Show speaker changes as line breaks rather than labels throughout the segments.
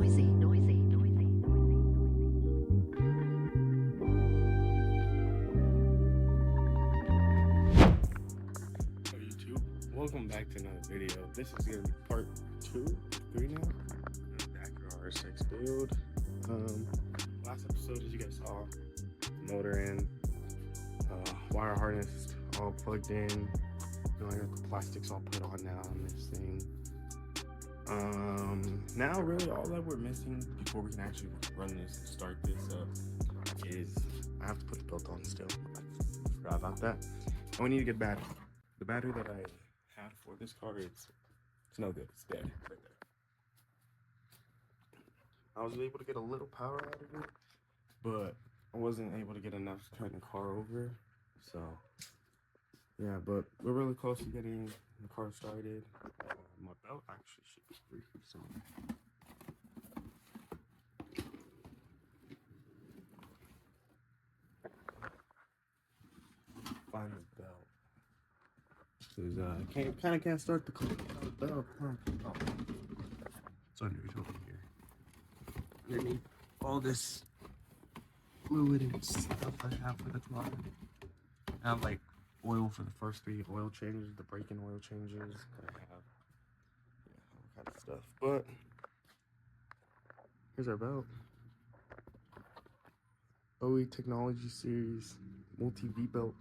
YouTube, welcome back to another video. This is gonna be part 2 of 3 now. Back to our RSX build. Last episode, as you guys saw, motor in, wire harness all plugged in. You know, I got the plastics all put on now on this thing. Now really all that we're missing before we can actually run this and start this up is I have to put the belt on still. I forgot about that. And we need to get a battery. The battery that I had for this car, it's no good. It's dead right there. I was able to get a little power out of it, but I wasn't able to get enough to turn the car over. So yeah, but we're really close to getting the car started. My belt actually should be free somewhere. Find the belt. Cause can't start the car without the belt. Oh, it's underneath over here. Underneath all this fluid and stuff I have for the car. I have like oil for the first 3 oil changes, the braking oil changes. I have all kind of stuff. But here's our belt. OE Technology Series multi-V belt.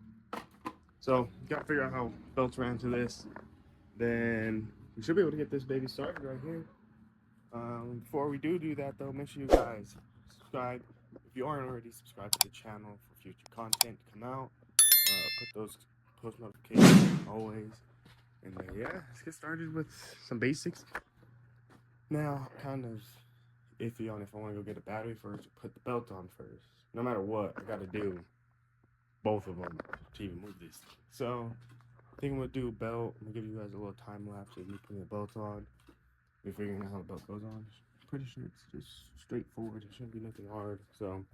So you gotta figure out how belts ran to this. Then we should be able to get this baby started right here. Before we do that though, make sure you guys subscribe. If you aren't already subscribed to the channel for future content to come out. Put those post notifications always. And yeah, let's get started with some basics. Now, kind of iffy on if I want to go get a battery first or put the belt on first. No matter what, I gotta do both of them to even move this. So I think we'll do a belt. I'm gonna give you guys a little time lapse of me putting the belt on. We're figuring out how the belt goes on. Pretty sure it's just straightforward. It shouldn't be nothing hard. So I'm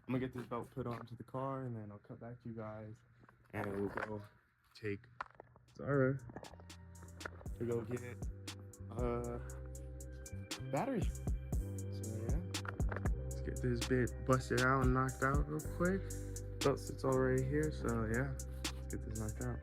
gonna get this belt put onto the car and then I'll cut back to you guys and we'll go take Zara to go get battery. So yeah, let's get this bit busted out and knocked out real quick. Belt sits already here, so yeah, let's get this knocked out.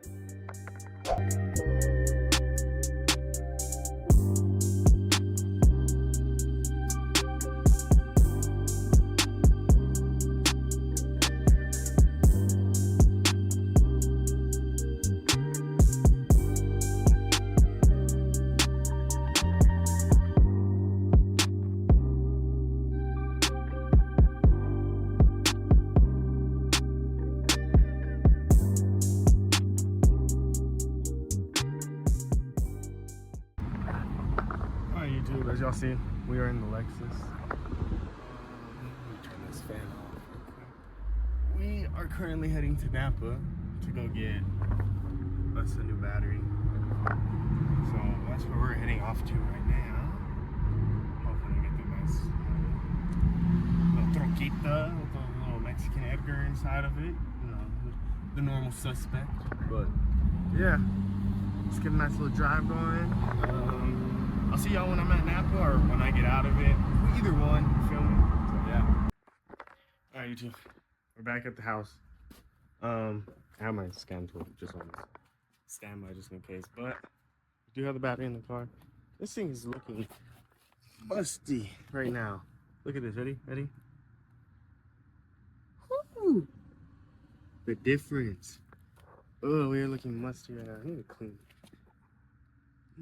YouTube, as y'all see, we are in the Lexus. Let me turn this fan off. We are currently heading to Napa to go get us a new battery. So that's where we're heading off to right now. Hopefully we get the nice little troquita with a little Mexican Edgar inside of it. You know, the normal suspect. But yeah, let's get a nice little drive going. I'll see y'all when I'm at Napa or when I get out of it. Either one, you feel me? So yeah. Alright, YouTube. We're back at the house. I have my scan tool just on standby just in case. But I do have the battery in the car. This thing is looking musty right now. Look at this. Ready? Ready? Woo! The difference. Oh, we are looking musty right now. I need to clean.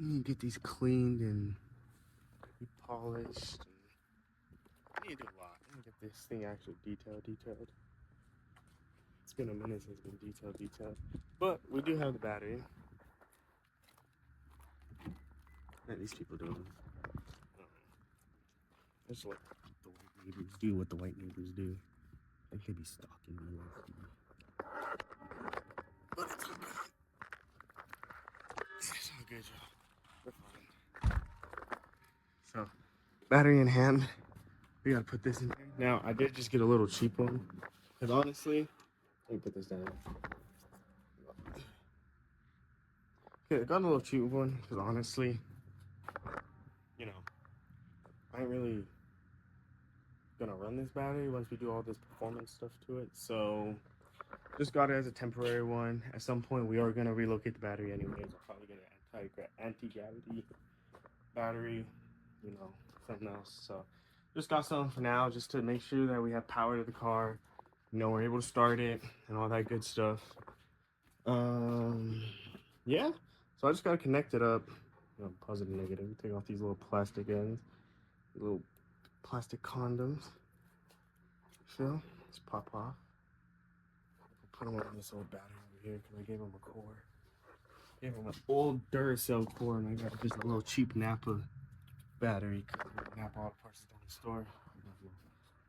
I need to get these cleaned and polished. I need to do a lot. I need to get this thing actually detailed. It's been a minute since it's been detailed. But we do have the battery. Let these people do. Just let the white neighbors do what the white neighbors do. They could be stalking me. But it's all good. It's all good, y'all. So, battery in hand. We gotta put this in here. Now, I did just get a little cheap one. Because honestly, let me put this down. Okay, I got a little cheap one. Because honestly, you know, I ain't really this battery once we do all this performance stuff to it. So just got it as a temporary one. At some point, we are gonna relocate the battery anyways. We'll probably get an anti-gravity battery, you know, something else. So just got something for now, just to make sure that we have power to the car. You know, we're able to start it and all that good stuff. Yeah. So I just gotta connect it up. You know, positive, negative. Take off these little plastic ends, little plastic condoms. Feel? Just pop off. Put them on this old battery over here because I gave him a core. Gave him an old Duracell core, and I got just a little cheap Napa battery. Napa auto parts down the store.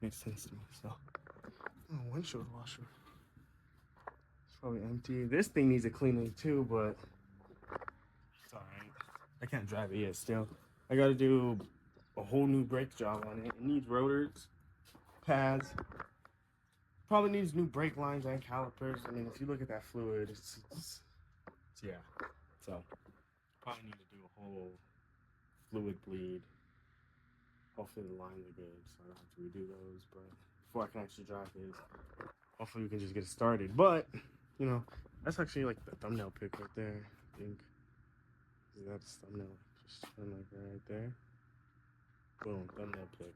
Makes sense to me. So, oh, windshield washer. It's probably empty. This thing needs a cleaning too, but it's alright. I can't drive it yet. Still, I got to do a whole new brake job on it. It needs rotors, pads. Probably needs new brake lines and calipers. I mean, if you look at that fluid, it's yeah. So probably need to do a whole fluid bleed. Hopefully the lines are good, so I don't have to redo those. But before I can actually drive this, hopefully we can just get it started. But you know, that's actually like the thumbnail pic right there. I think that's thumbnail. Just like right there. Boom, thumbnail pic.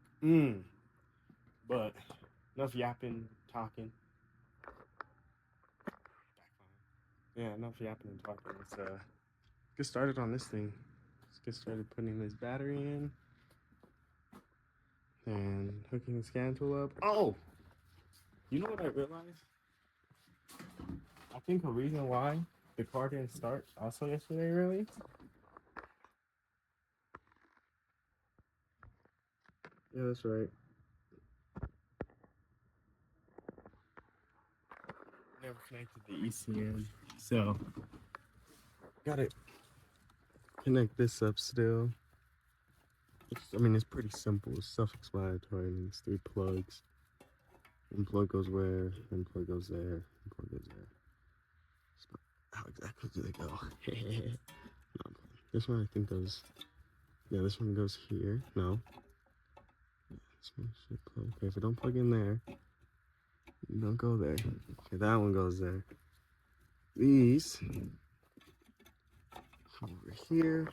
But enough yapping, talking. Yeah, enough yapping and talking. Let's get started on this thing. Let's get started putting this battery in and hooking the scan tool up. Oh, you know what I realized? I think a reason why the car didn't start also yesterday, really. Yeah, that's right. Never connected the ECM, so gotta connect this up still. I mean, it's pretty simple. It's self-explanatory. I mean, it's 3 plugs. One plug goes where, one plug goes there, one plug goes there. So how exactly do they go? No, this one I think goes, yeah, this one goes here. No. This one should plug. Okay, if it don't plug in there, don't go there. Okay, that one goes there. These come over here.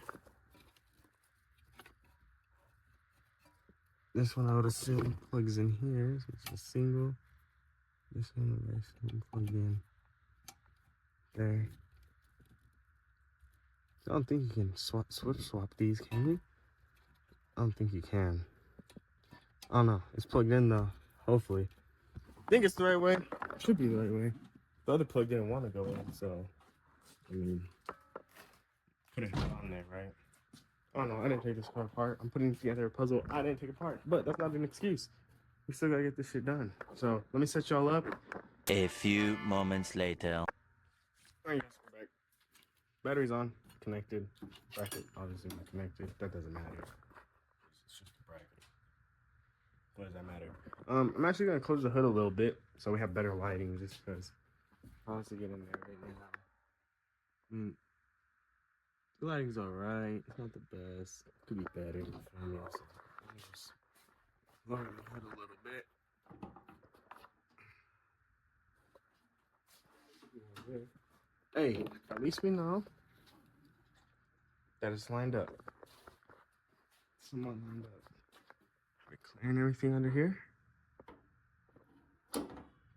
This one I would assume plugs in here, so it's a single. This one I assume plugs in there. I don't think you can swap these, can you? I don't think you can. I don't know. It's plugged in though. Hopefully. I think it's the right way. It should be the right way. The other plug didn't want to go in, so I mean, put it on there, right? Oh no, I didn't take this car apart. I'm putting together a puzzle I didn't take apart, but that's not an excuse. We still gotta get this shit done. So let me set y'all up.
A few moments later.
All right, guys, we're back. Battery's on, connected. Bracket obviously not connected. That doesn't matter. It's just a bracket. What does that matter? I'm actually gonna close the hood a little bit so we have better lighting, just because I want to get in there right now. The lighting's alright. It's not the best. Could be better. Let me just lower the hood a little bit. Hey, at least we know that it's lined up. Somewhat lined up. We're clearing everything under here.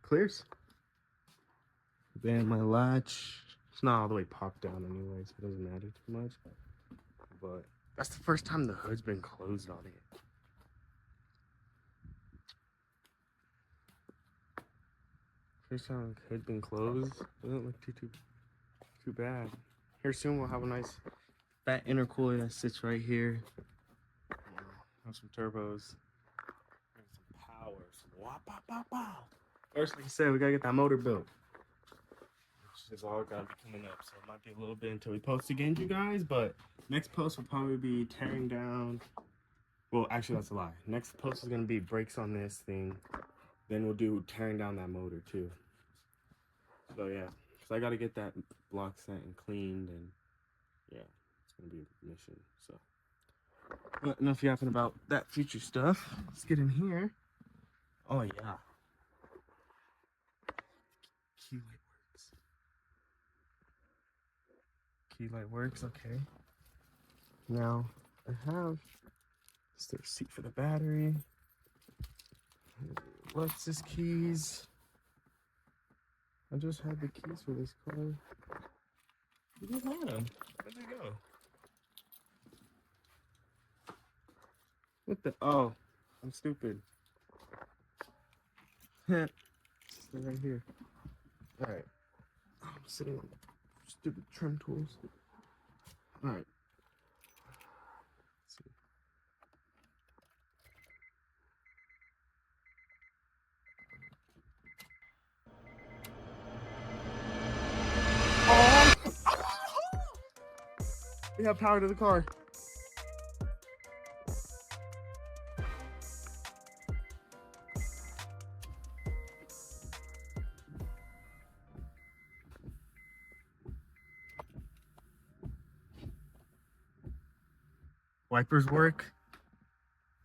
Clears. Then my latch, it's not all the way popped down anyway, so it doesn't matter too much. But that's the first time the hood's been closed on it. First time the hood's been closed. Doesn't look too bad. Here soon we'll have a nice fat intercooler that sits right here. Have some turbos. And some power. Some wah, pow, pow, pow. First, like I said, we gotta get that motor built. Which is all gotta be coming up. So it might be a little bit until we post again, you guys. But next post will probably be tearing down. Well, actually, that's a lie. Next post is gonna be brakes on this thing. Then we'll do tearing down that motor too. So yeah, because I gotta get that block set and cleaned, and yeah, it's gonna be a mission. So, but enough yapping about that future stuff. Let's get in here Oh yeah. Key light works. Key light works, okay. Now I have the receipt for the battery. Lexus keys. I just had the keys for this car. You just had them. Where'd they go? What the? Oh, I'm stupid. They're right here. Alright. I'm sitting on stupid trim tools. Alright. Let's see. Oh! We have power to the car. Wipers work.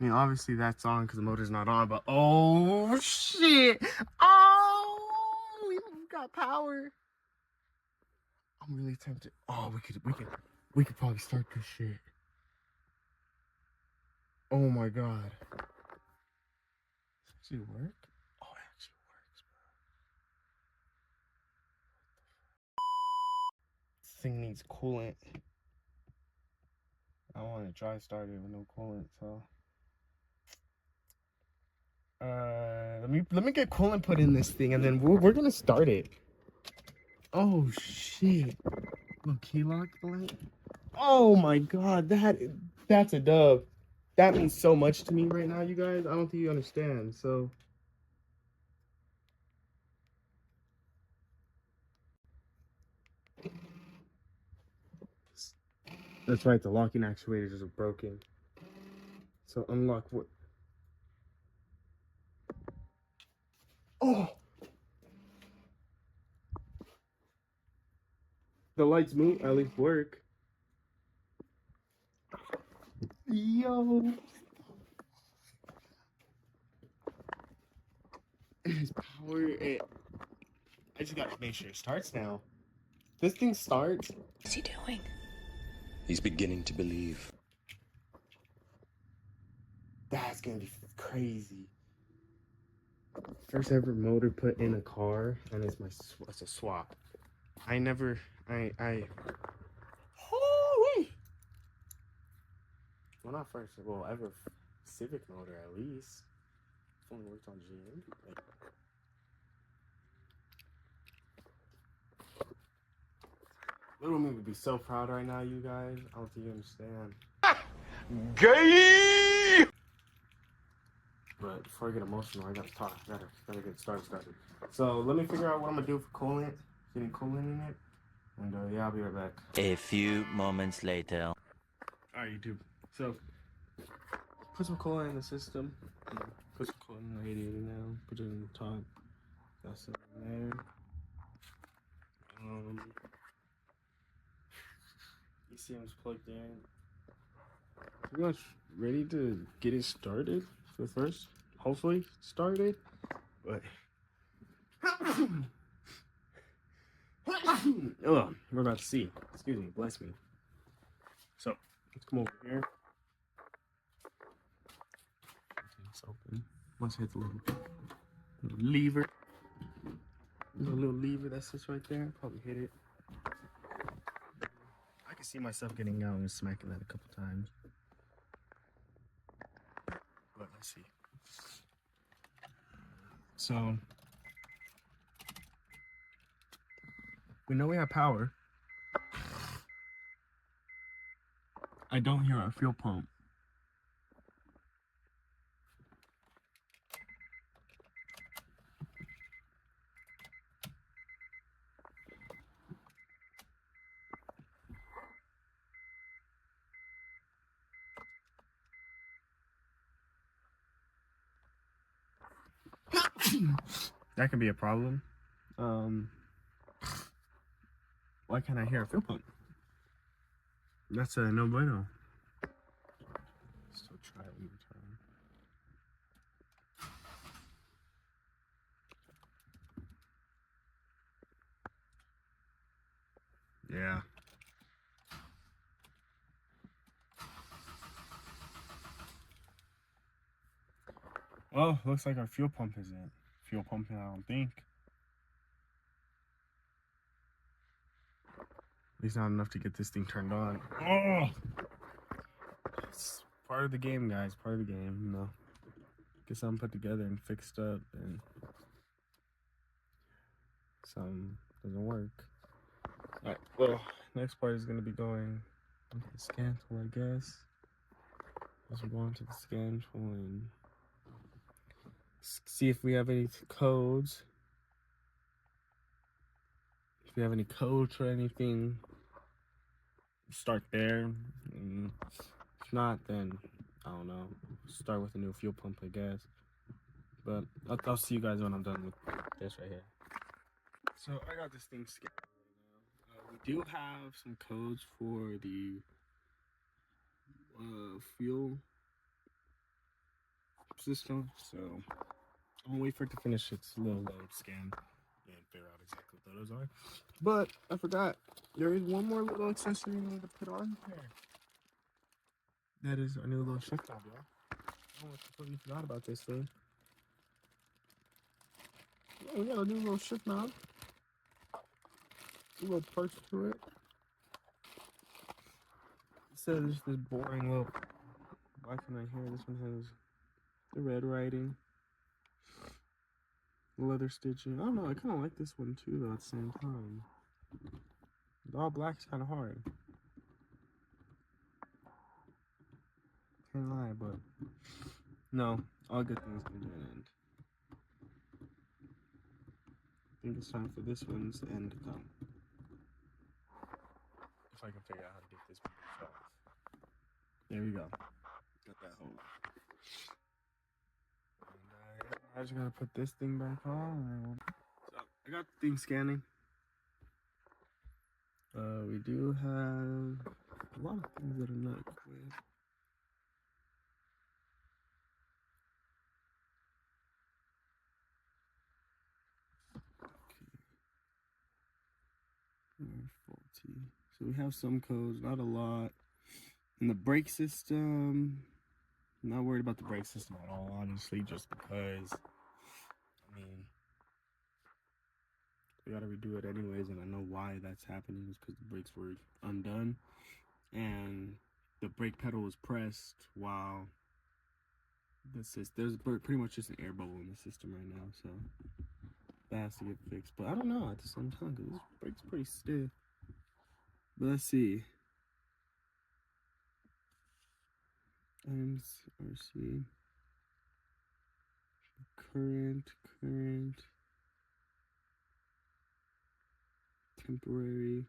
I mean, obviously that's on because the motor's not on, but oh shit! Oh, we got power. I'm really tempted. Oh, we could probably start this shit. Oh my god. Does it actually work? Oh, it actually works, bro. This thing needs coolant. I want to dry start it with no coolant, so. Let me get coolant put in this thing, and then we're gonna start it. Oh shit! Look, key lock the light. Oh my god, that's a dub. That means so much to me right now, you guys. I don't think you understand. So. That's right, the locking actuators are broken. So unlock what? Oh! The lights move, at least work. Yo! His power, I just gotta make sure it starts now. This thing starts.
What's he doing?
He's beginning to believe.
That's gonna be crazy. First ever motor put in a car, and it's a swap. Holy! Well, not first, well, ever Civic motor at least. It's only worked on GM. Like, little me would be so proud right now, you guys. I don't think you understand.
Gay!
But before I get emotional, I gotta talk. I gotta get started. So let me figure out what I'm gonna do for coolant. Getting coolant in it. And yeah, I'll be right back.
A few moments later.
Alright, YouTube. So put some coolant in the system. Put some coolant in the radiator now. Put it in the top. That's it in there. ECM's plugged in. Pretty much ready to get it started for the first. Hopefully started. But oh, we're about to see. Excuse me, bless me. So let's come over here. It's open. Once I hit the little lever. There's a little lever that sits right there. Probably hit it. I can see myself getting out and smacking that a couple times. But let's see. So we know we have power. I don't hear a fuel pump. That could be a problem. Why can't I hear a fuel pump? That's a no bueno. Still try it one more time. Yeah. Well, looks like our fuel pump isn't fuel pumping, I don't think. At least not enough to get this thing turned on. Oh! It's part of the game, guys. Part of the game, you know. Get something put together and fixed up, and some doesn't work. Alright, well, next part is going to be going into the scan tool, I guess. As we go into the scan tool and see if we have any codes. If we have any codes or anything, start there. And if not, then I don't know. Start with a new fuel pump, I guess. But I'll see you guys when I'm done with this right here. So I got this thing scanned right now. We do have some codes for the fuel system, so I'm gonna wait for it to finish its little load scan and figure out exactly what those are. But I forgot, there is one more little accessory we need to put on here. That is our new little shift knob, y'all. I almost completely forgot about this thing. Yeah, we got a new little shift knob. A little parts to it. Instead of just this boring little black one right here, this one has the red writing, leather stitching. I don't know, I kind of like this one too, though, at the same time. The all black's kind of hard. Can't lie, but no, all good things come to an end. I think it's time for this one's end to come. If I can figure out how to get this off. There we go. Got that hole. And I just gotta put this thing back on. So I got the thing scanning. We do have a lot of things that are not equipped. Faulty. So we have some codes, not a lot. And the brake system, I'm not worried about the brake system at all, honestly, just because, I mean, we gotta redo it anyways, and I know why that's happening is because the brakes were undone, and the brake pedal was pressed while there's pretty much just an air bubble in the system right now, so that has to get fixed. But I don't know at the same time, because this brake's pretty stiff. But let's see. RC. Current. Temporary.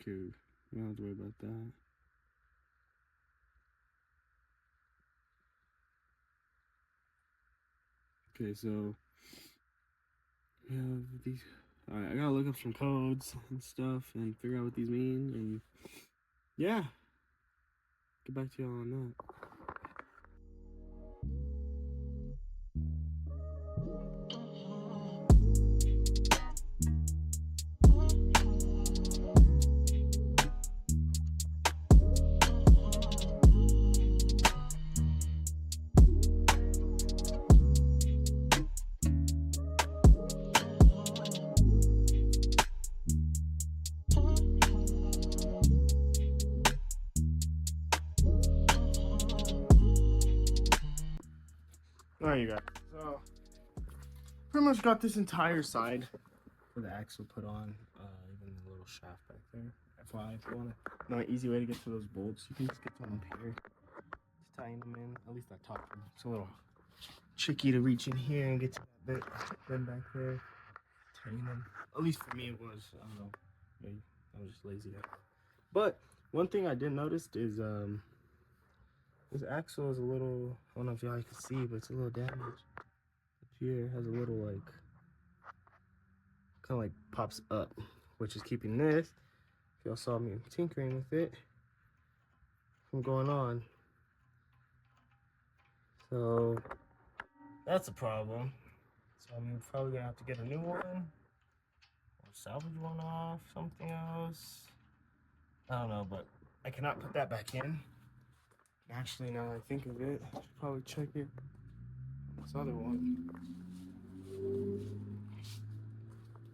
Okay, we don't have to worry about that. Okay, so we have these. Alright, I gotta look up some codes and stuff and figure out what these mean, and yeah, get back to y'all on that. Alright, you guys. So, pretty much got this entire side for the axle put on, even the little shaft back there. FYI, if you want to know an easy way to get to those bolts, you can just get them up here to tighten them in. At least that top one. It's a little tricky to reach in here and get to that bit. Then back there, tighten them. At least for me, it was. I don't know. Maybe I was just lazy. But one thing I did notice is this axle is a little. I don't know if y'all can see, but it's a little damaged. Here it has a little like kind of like pops up, which is keeping this, if y'all saw me tinkering with it, from going on. So that's a problem. So I'm probably gonna have to get a new one or salvage one off, something else. I don't know, but I cannot put that back in. Actually, now that I think of it, I should probably check it. This other one.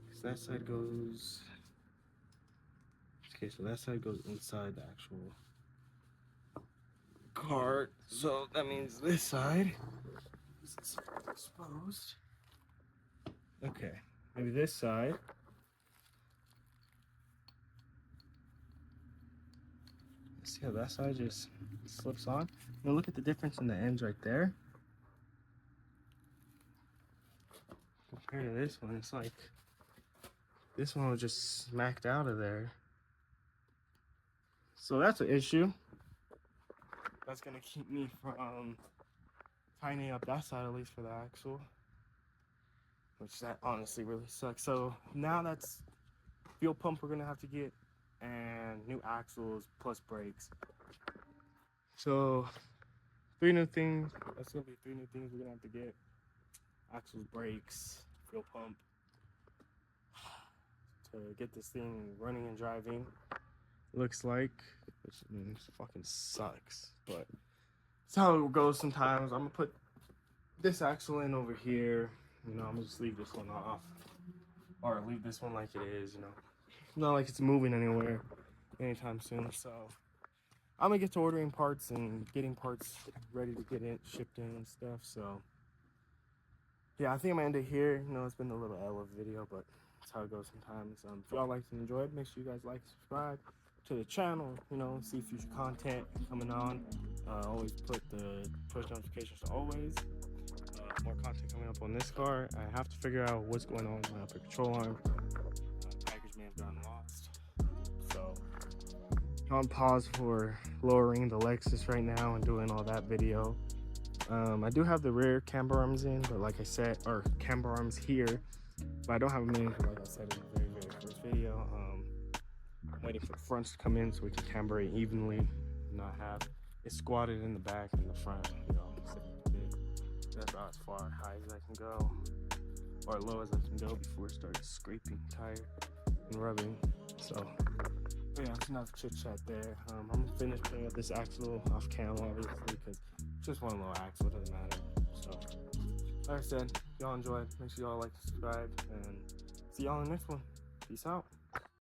Because that side goes. Okay, so that side goes inside the actual cart. So that means this side is exposed. Okay, maybe this side. See how that side just slips on? Now look at the difference in the ends right there. Compared to this one, it's like this one was just smacked out of there. So that's an issue. That's gonna keep me from tightening up that side, at least for the axle. Which that honestly really sucks. So now that's fuel pump we're gonna have to get, and new axles plus brakes. So 3 new things. That's gonna be 3 new things we're gonna have to get: axles, brakes, fuel pump, to get this thing running and driving. Looks like, which means fucking sucks, but it's how it goes sometimes. I'm gonna put this axle in over here. You know, I'm gonna just leave this one off, or leave this one like it is. You know, not like it's moving anywhere anytime soon. So I'm gonna get to ordering parts and getting parts ready to get it shipped in and stuff. So yeah, I think I'm gonna end it here. You know, it's been a little Ella video, but that's how it goes sometimes. If y'all liked and enjoyed, make sure you guys like, subscribe to the channel. You know, see future content coming on. Always put the push notifications to always. More content coming up on this car. I have to figure out what's going on with my upper control arm. Package may have gotten lost. So on pause for lowering the Lexus right now and doing all that video. I do have the rear camber arms in, but like I said, or camber arms here, but I don't have them in, like I said in the very first video. I'm waiting for the fronts to come in so we can camber it evenly, not have it squatted in the back and the front, you know. That's about as far high as I can go, or low as I can go before it starts scraping tire and rubbing. So yeah, that's enough chit chat there. I'm gonna finish putting up this axle off cam, obviously, because it's just one little axle, it doesn't matter. So like I said, y'all enjoyed, make sure y'all like, subscribe, and see y'all in the next one. Peace out.